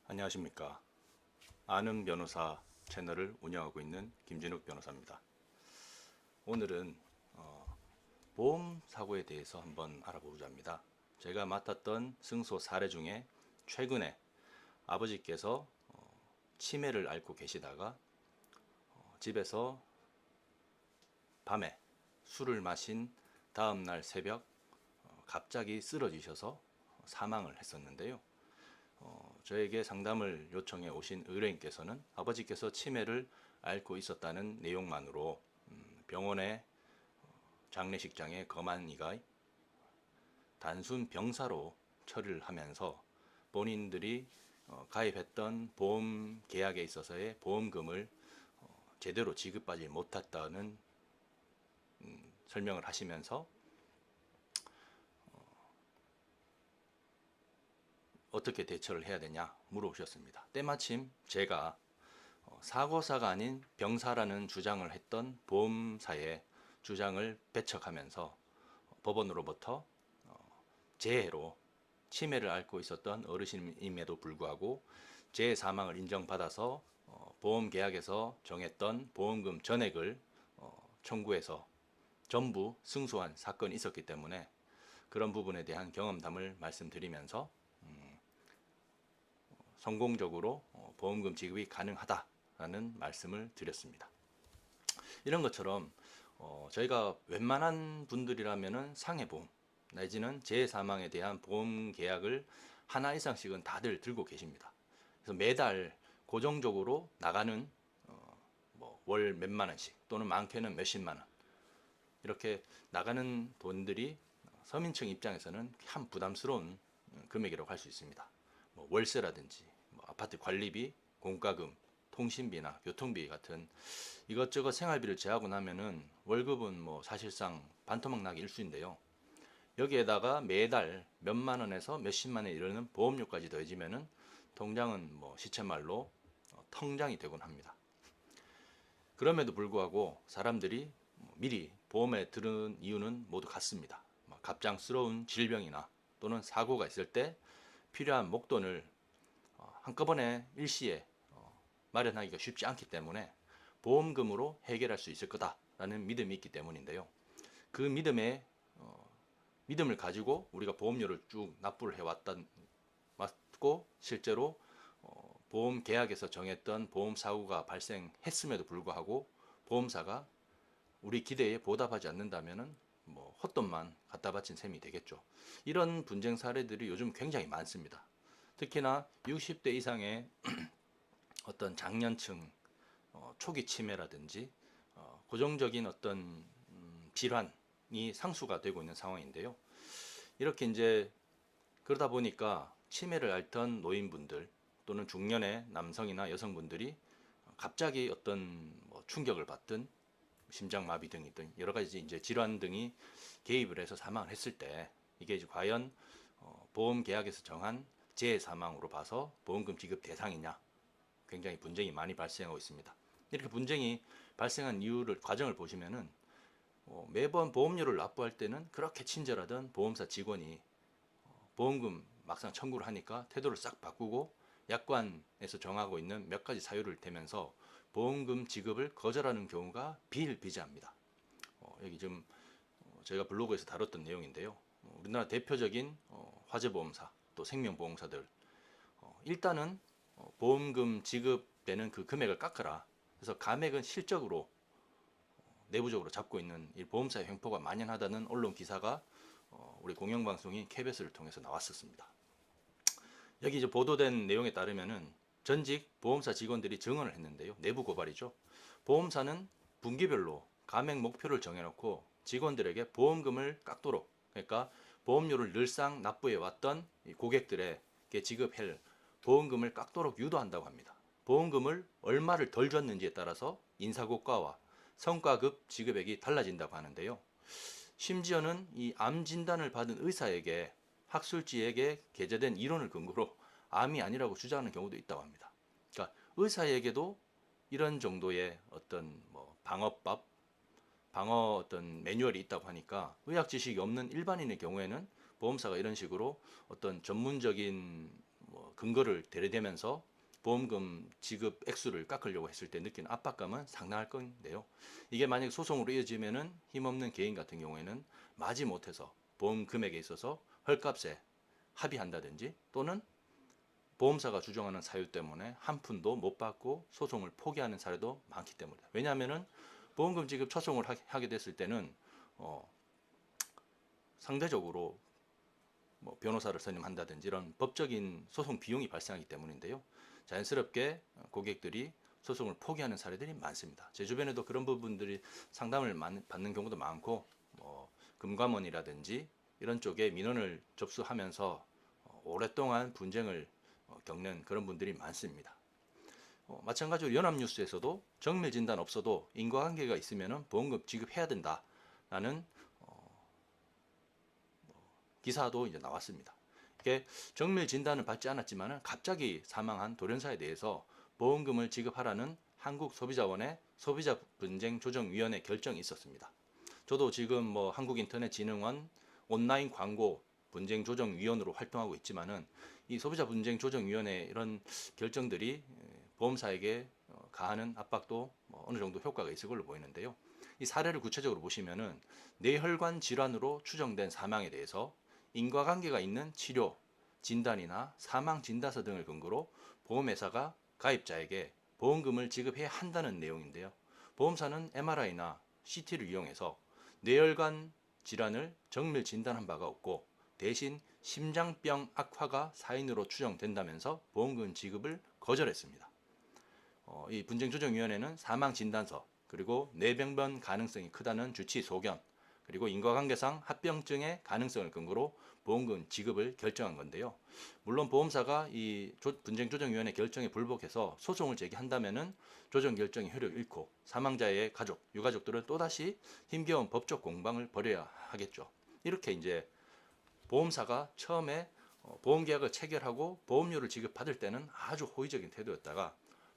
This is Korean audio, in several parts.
안녕하십니까. 아는 변호사 채널을 운영하고 있는 김진욱 변호사입니다. 오늘은 보험 사고에 대해서 한번 알아보고자 합니다. 제가 맡았던 승소 사례 중에 최근에 아버지께서 치매를 앓고 계시다가 집에서 밤에 술을 마신 다음날 새벽 갑자기 쓰러지셔서 사망을 했었는데요. 저에게 상담을 요청해 오신 의뢰인께서는 아버지께서 치매를 앓고 있었다는 내용만으로 병원의 장례식장에 검한 이가 단순 병사로 처리를 하면서 본인들이 가입했던 보험 계약에 있어서의 보험금을 제대로 지급받지 못했다는 설명을 하시면서 어떻게 대처를 해야 되냐 물어보셨습니다. 때마침 제가 사고사가 아닌 병사라는 주장을 했던 보험사의 주장을 배척하면서 법원으로부터 재해로 치매를 앓고 있었던 어르신임에도 불구하고 재해 사망을 인정받아서 보험 계약에서 정했던 보험금 전액을 청구해서 전부 승소한 사건이 있었기 때문에 그런 부분에 대한 경험담을 말씀드리면서 성공적으로 보험금 지급이 가능하다라는 말씀을 드렸습니다. 이런 것처럼 저희가 웬만한 분들이라면은 상해보험 내지는 재해사망에 대한 보험 계약을 하나 이상씩은 다들 들고 계십니다. 그래서 매달 고정적으로 나가는 월 몇만 원씩 또는 많게는 몇십만 원 이렇게 나가는 돈들이 서민층 입장에서는 참 부담스러운 금액이라고 할 수 있습니다. 월세라든지 아파트 관리비, 공과금, 통신비나 교통비 같은 이것저것 생활비를 제하고 나면은 월급은 사실상 반토막 나기 일쑤인데요. 여기에다가 매달 몇만 원에서 몇십만 원에 이르는 보험료까지 더해지면은 통장은 시쳇말로 텅장이 되곤 합니다. 그럼에도 불구하고 사람들이 미리 보험에 들은 이유는 모두 같습니다. 갑작스러운 질병이나 또는 사고가 있을 때 필요한 목돈을 한꺼번에 일시에 마련하기가 쉽지 않기 때문에 보험금으로 해결할 수 있을 거다라는 믿음이 있기 때문인데요. 그 믿음을 가지고 우리가 보험료를 쭉 납부를 해왔던 맞고 실제로 보험 계약에서 정했던 보험 사고가 발생했음에도 불구하고 보험사가 우리 기대에 보답하지 않는다면은 헛돈만 갖다 바친 셈이 되겠죠. 이런 분쟁 사례들이 요즘 굉장히 많습니다. 특히나 60대 이상의 어떤 장년층 초기 치매라든지 고정적인 어떤 질환이 상수가 되고 있는 상황인데요. 이렇게 이제 그러다 보니까 치매를 앓던 노인분들 또는 중년의 남성이나 여성분들이 갑자기 어떤 충격을 받든 심장마비 등이든 여러 가지 이제 질환 등이 개입을 해서 사망을 했을 때 이게 이제 과연 보험 계약에서 정한 재해 사망으로 봐서 보험금 지급 대상이냐 굉장히 분쟁이 많이 발생하고 있습니다. 이렇게 분쟁이 발생한 이유를 과정을 보시면은 매번 보험료를 납부할 때는 그렇게 친절하던 보험사 직원이 보험금 막상 청구를 하니까 태도를 싹 바꾸고 약관에서 정하고 있는 몇 가지 사유를 대면서 보험금 지급을 거절하는 경우가 비일비재합니다. 여기 좀 저희가 블로그에서 다뤘던 내용인데요. 우리나라 대표적인 화재보험사 또 생명보험사들 일단은 보험금 지급되는 그 금액을 깎아라. 그래서 감액은 실적으로 내부적으로 잡고 있는 이 보험사의 횡포가 만연하다는 언론 기사가 우리 공영방송인 KBS를 통해서 나왔었습니다. 여기 이제 보도된 내용에 따르면은 전직 보험사 직원들이 증언을 했는데요. 내부 고발이죠. 보험사는 분기별로 감액 목표를 정해놓고 직원들에게 보험금을 깎도록 그러니까 보험료를 늘상 납부해 왔던 고객들에게 지급할 보험금을 깎도록 유도한다고 합니다. 보험금을 얼마를 덜 줬는지에 따라서 인사고과와 성과급 지급액이 달라진다고 하는데요. 심지어는 이 암 진단을 받은 의사에게 학술지에게 게재된 이론을 근거로 암이 아니라고 주장하는 경우도 있다고 합니다. 그러니까 의사에게도 이런 정도의 어떤 방어법, 방어 어떤 매뉴얼이 있다고 하니까 의학 지식이 없는 일반인의 경우에는 보험사가 이런 식으로 어떤 전문적인 근거를 대려대면서 보험금 지급 액수를 깎으려고 했을 때 느끼는 압박감은 상당할 건데요. 이게 만약 소송으로 이어지면은 힘없는 개인 같은 경우에는 마지못해서 보험 금액에 있어서 헐값에 합의한다든지 또는 보험사가 주장하는 사유 때문에 한 푼도 못 받고 소송을 포기하는 사례도 많기 때문이다. 왜냐하면은 보험금 지급 처송을 하게 됐을 때는 상대적으로 뭐 변호사를 선임한다든지 이런 법적인 소송 비용이 발생하기 때문인데요. 자연스럽게 고객들이 소송을 포기하는 사례들이 많습니다. 제 주변에도 그런 부분들이 상담을 받는 경우도 많고 금감원이라든지 이런 쪽에 민원을 접수하면서 오랫동안 분쟁을 겪는 그런 분들이 많습니다. 마찬가지로 연합뉴스에서도 정밀 진단 없어도 인과관계가 있으면 보험금 지급해야 된다라는 기사도 이제 나왔습니다. 이게 정밀 진단을 받지 않았지만 갑자기 사망한 돌연사에 대해서 보험금을 지급하라는 한국소비자원의 소비자분쟁조정위원회 결정이 있었습니다. 저도 지금 뭐 한국인터넷진흥원 온라인 광고 분쟁조정위원으로 활동하고 있지만은 이 소비자분쟁조정위원회 이런 결정들이 보험사에게 가하는 압박도 어느 정도 효과가 있을 걸로 보이는데요. 이 사례를 구체적으로 보시면은 뇌혈관 질환으로 추정된 사망에 대해서 인과관계가 있는 치료, 진단이나 사망 진단서 등을 근거로 보험회사가 가입자에게 보험금을 지급해야 한다는 내용인데요. 보험사는 MRI나 CT를 이용해서 뇌혈관 질환을 정밀 진단한 바가 없고 대신 심장병 악화가 사인으로 추정된다면서 보험금 지급을 거절했습니다. 이 분쟁조정위원회는 사망진단서 그리고 뇌병변 가능성이 크다는 주치 소견 그리고 인과관계상 합병증의 가능성을 근거로 보험금 지급을 결정한 건데요. 물론 보험사가 이 분쟁조정위원회 결정에 불복해서 소송을 제기한다면은 조정 결정의 효력을 잃고 사망자의 가족, 유가족들은 또다시 힘겨운 법적 공방을 벌여야 하겠죠. 이렇게 이제 보험사가 처음에 보험계약을 체결하고 보험료를 지급받을 때는 아주 호의적인 태도였다가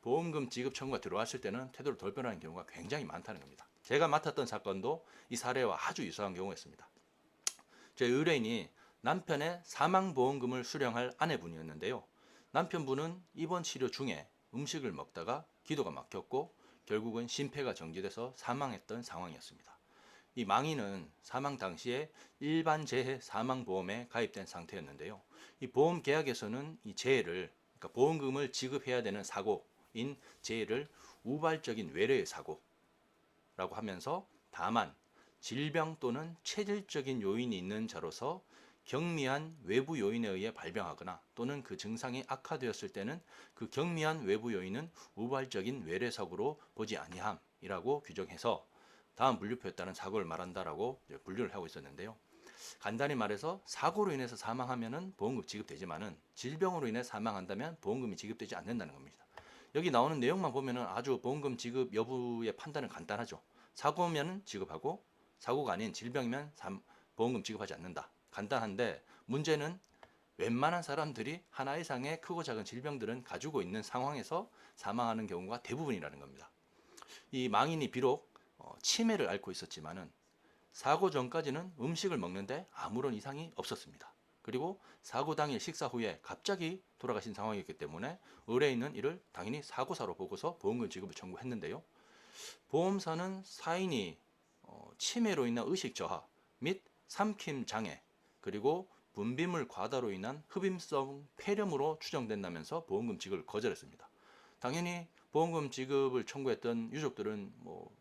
보험금 지급 청구가 들어왔을 때는 태도를 돌변하는 경우가 굉장히 많다는 겁니다. 제가 맡았던 사건도 이 사례와 아주 유사한 경우였습니다. 제 의뢰인이 남편의 사망보험금을 수령할 아내분이었는데요. 남편분은 입원 치료 중에 음식을 먹다가 기도가 막혔고 결국은 심폐가 정지돼서 사망했던 상황이었습니다. 이 망인은 사망 당시에 일반 재해 사망보험에 가입된 상태였는데요. 이 보험 계약에서는 이 재해를 그러니까 보험금을 지급해야 되는 사고인 재해를 우발적인 외래의 사고라고 하면서 다만 질병 또는 체질적인 요인이 있는 자로서 경미한 외부 요인에 의해 발병하거나 또는 그 증상이 악화되었을 때는 그 경미한 외부 요인은 우발적인 외래사고로 보지 아니함이라고 규정해서 다음 분류표에 따른 사고를 말한다라고 분류를 하고 있었는데요. 간단히 말해서 사고로 인해서 사망하면은 보험금 지급되지만은 질병으로 인해 사망한다면 보험금이 지급되지 않는다는 겁니다. 여기 나오는 내용만 보면은 아주 보험금 지급 여부의 판단은 간단하죠. 사고면 지급하고 사고가 아닌 질병이면 보험금 지급하지 않는다. 간단한데 문제는 웬만한 사람들이 하나 이상의 크고 작은 질병들은 가지고 있는 상황에서 사망하는 경우가 대부분이라는 겁니다. 이 망인이 비록 치매를 앓고 있었지만은 사고 전까지는 음식을 먹는데 아무런 이상이 없었습니다. 그리고 사고 당일 식사 후에 갑자기 돌아가신 상황이었기 때문에 의뢰인은 이를 당연히 사고사로 보고서 보험금 지급을 청구했는데요. 보험사는 사인이 치매로 인한 의식 저하 및 삼킴 장애 그리고 분비물 과다로 인한 흡임성 폐렴으로 추정된다면서 보험금 지급을 거절했습니다. 당연히 보험금 지급을 청구했던 유족들은 뭐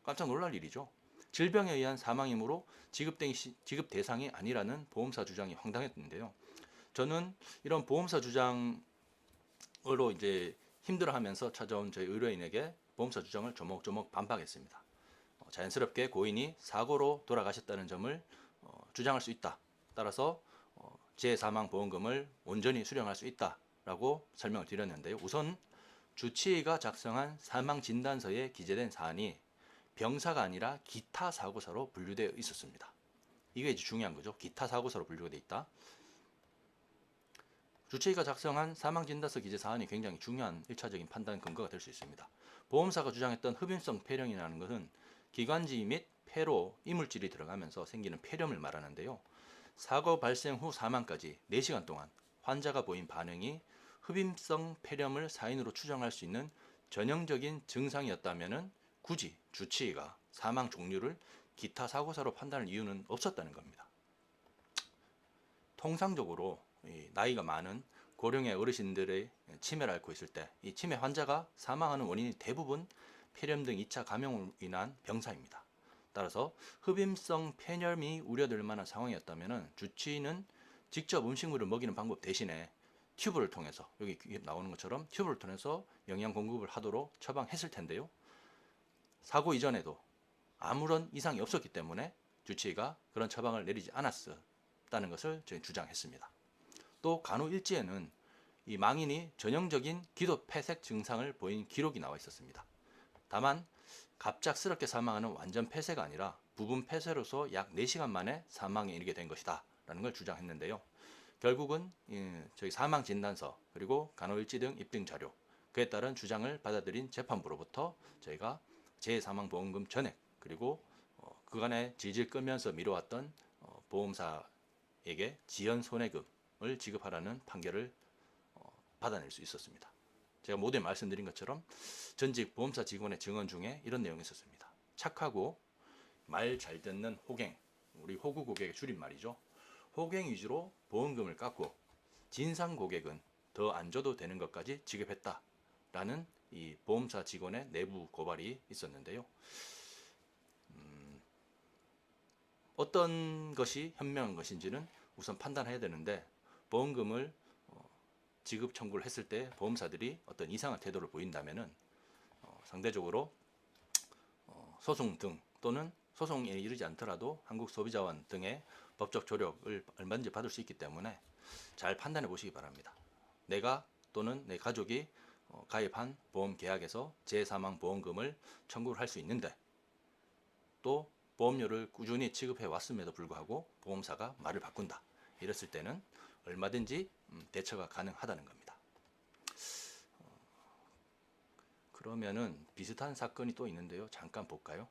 깜짝 놀랄 일이죠. 질병에 의한 사망이므로 지급 대상이 아니라는 보험사 주장이 황당했는데요. 저는 이런 보험사 주장으로 이제 힘들어하면서 찾아온 저희 의뢰인에게 보험사 주장을 조목조목 반박했습니다. 자연스럽게 고인이 사고로 돌아가셨다는 점을 주장할 수 있다. 따라서 재사망보험금을 온전히 수령할 수 있다라고 설명을 드렸는데요. 우선 주치의가 작성한 사망진단서에 기재된 사안이 병사가 아니라 기타 사고사로 분류되어 있었습니다. 이게 이제 중요한 거죠. 기타 사고사로 분류가 되어 있다. 주치의가 작성한 사망진단서 기재 사안이 굉장히 중요한 1차적인 판단 근거가 될 수 있습니다. 보험사가 주장했던 흡임성 폐렴이라는 것은 기관지 및 폐로 이물질이 들어가면서 생기는 폐렴을 말하는데요. 사고 발생 후 사망까지 4시간 동안 환자가 보인 반응이 흡입성 폐렴을 사인으로 추정할 수 있는 전형적인 증상이었다면 굳이 주치의가 사망 종류를 기타 사고사로 판단할 이유는 없었다는 겁니다. 통상적으로 나이가 많은 고령의 어르신들의 치매를 앓고 있을 때 이 치매 환자가 사망하는 원인이 대부분 폐렴 등 2차 감염으로 인한 병사입니다. 따라서 흡입성 폐렴이 우려될 만한 상황이었다면 주치의는 직접 음식물을 먹이는 방법 대신에 튜브를 통해서 여기 나오는 것처럼 튜브를 통해서 영양 공급을 하도록 처방했을 텐데요. 사고 이전에도 아무런 이상이 없었기 때문에 주치의가 그런 처방을 내리지 않았다는 것을 저희 주장했습니다. 또 간호일지에는 이 망인이 전형적인 기도 폐색 증상을 보인 기록이 나와 있었습니다. 다만 갑작스럽게 사망하는 완전 폐쇄가 아니라 부분 폐쇄로서 약 4시간 만에 사망에 이르게 된 것이다 라는 걸 주장했는데요. 결국은 저희 사망진단서 그리고 간호일지 등 입증 자료 그에 따른 주장을 받아들인 재판부로부터 저희가 재해사망보험금 전액 그리고 그간에 질질 끌면서 미뤄왔던 보험사에게 지연 손해금을 지급하라는 판결을 받아낼 수 있었습니다. 제가 모두에 말씀드린 것처럼 전직 보험사 직원의 증언 중에 이런 내용이 있었습니다. 착하고 말 잘 듣는 호갱, 우리 호구 고객의 줄임말이죠. 호갱 위주로 보험금을 깎고 진상 고객은 더 안 줘도 되는 것까지 지급했다라는 이 보험사 직원의 내부 고발이 있었는데요. 어떤 것이 현명한 것인지는 우선 판단해야 되는데 보험금을 지급 청구를 했을 때 보험사들이 어떤 이상한 태도를 보인다면은 상대적으로 소송 등 또는 소송에 이르지 않더라도 한국소비자원 등의 법적 조력을 얼마든지 받을 수 있기 때문에 잘 판단해 보시기 바랍니다. 내가 또는 내 가족이 가입한 보험 계약에서 재사망 보험금을 청구를 할 수 있는데 또 보험료를 꾸준히 지급해 왔음에도 불구하고 보험사가 말을 바꾼다. 이랬을 때는 얼마든지 대처가 가능하다는 겁니다. 그러면은 비슷한 사건이 또 있는데요. 잠깐 볼까요?